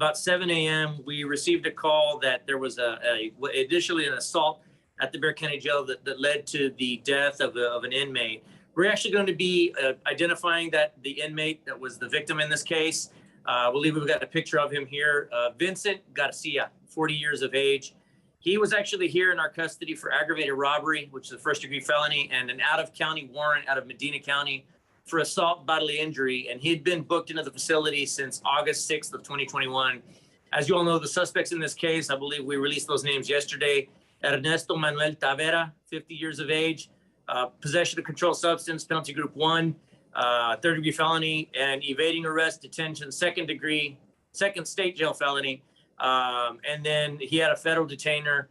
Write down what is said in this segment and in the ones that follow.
about 7 a.m., we received a call that there was initially an assault at the Bexar County Jail that led to the death of an inmate. We're actually going to be identifying the inmate that was the victim in this case. I believe we've got a picture of him here. Vincent Garcia, 40 years of age. He was actually here in our custody for aggravated robbery, which is a first-degree felony, and an out-of-county warrant out of Medina County for assault, bodily injury, and he'd been booked into the facility since August 6th of 2021. As you all know, the suspects in this case, I believe we released those names yesterday. Ernesto Manuel Tavera, 50 years of age, possession of controlled substance, penalty group 1, third-degree felony, and evading arrest, detention, second state jail felony. And then he had a federal detainer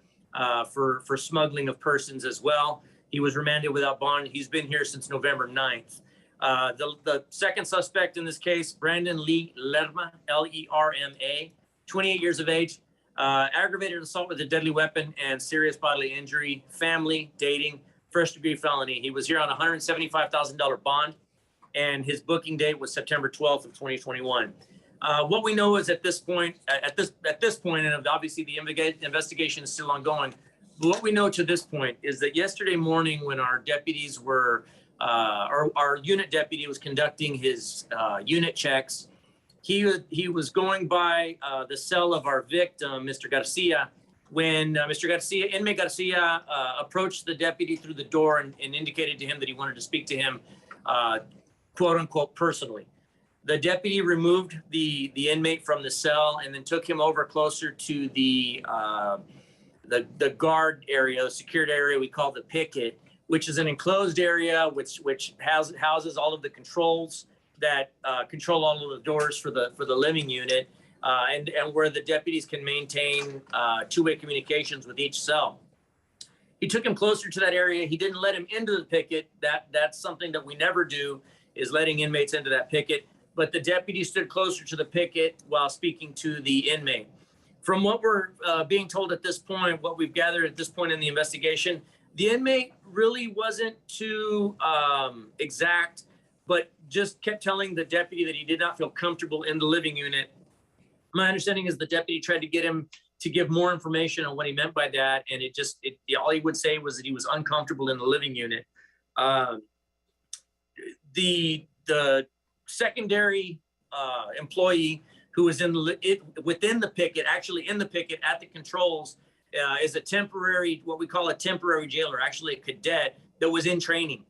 for smuggling of persons as well. He was remanded without bond. He's been here since November 9th. The second suspect in this case, Brandon Lee Lerma, Lerma, 28 years of age, aggravated assault with a deadly weapon and serious bodily injury, family, dating, first-degree felony. He was here on a $175,000 bond, and his booking date was September 12th of 2021. What we know is at this point, and obviously the investigation is still ongoing, but what we know to this point is that yesterday morning when our deputies were, our unit deputy was conducting his unit checks, he was going by the cell of our victim, Mr. Garcia, when inmate Garcia approached the deputy through the door and indicated to him that he wanted to speak to him, quote unquote, personally. The deputy removed the inmate from the cell and then took him over closer to the guard area, the secured area we call the picket, which is an enclosed area which houses all of the controls that control all of the doors for the living unit, and where the deputies can maintain two-way communications with each cell. He took him closer to that area. He didn't let him into the picket. That's something that we never do, is letting inmates into that picket. But the deputy stood closer to the picket while speaking to the inmate. From what we're being told at this point, what we've gathered at this point in the investigation, the inmate really wasn't too exact, but just kept telling the deputy that he did not feel comfortable in the living unit. My understanding is the deputy tried to get him to give more information on what he meant by that, and all he would say was that he was uncomfortable in the living unit. The secondary employee who was within the picket, actually in the picket at the controls, is a temporary, what we call a temporary jailer, actually a cadet that was in training.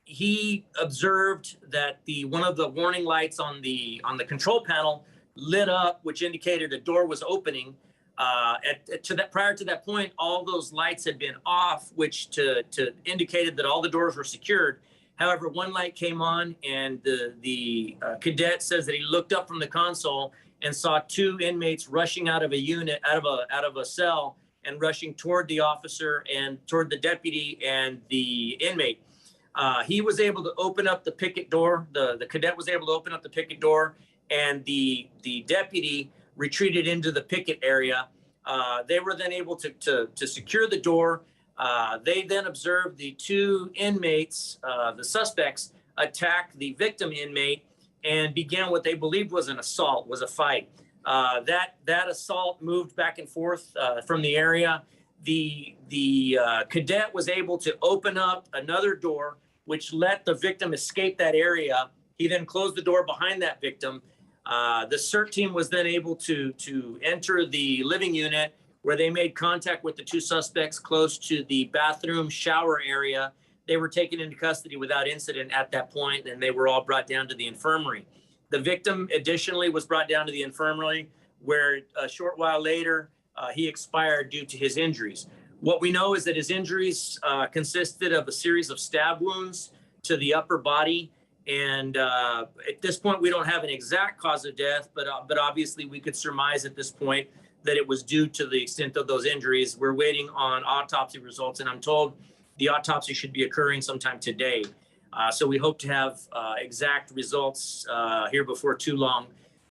He observed that one of the warning lights on the control panel lit up, which indicated a door was opening. Prior to that point, all those lights had been off, which indicated that all the doors were secured. However, one light came on, and the cadet says that he looked up from the console and saw two inmates rushing out of a unit, out of a cell, and rushing toward the officer and toward the deputy and the inmate. He was able to open up the picket door. The cadet was able to open up the picket door, and the deputy retreated into the picket area. They were then able to secure the door. They then observed the two inmates, the suspects, attack the victim inmate and began what they believed was an assault, was a fight. That assault moved back and forth from the area. The cadet was able to open up another door, which let the victim escape that area. He then closed the door behind that victim. The CERT team was then able to enter the living unit, where they made contact with the two suspects close to the bathroom shower area. They were taken into custody without incident at that point, and they were all brought down to the infirmary. The victim additionally was brought down to the infirmary, where a short while later, he expired due to his injuries. What we know is that his injuries consisted of a series of stab wounds to the upper body. And at this point, we don't have an exact cause of death, but obviously we could surmise at this point that it was due to the extent of those injuries. We're waiting on autopsy results, and I'm told the autopsy should be occurring sometime today. So we hope to have exact results here before too long.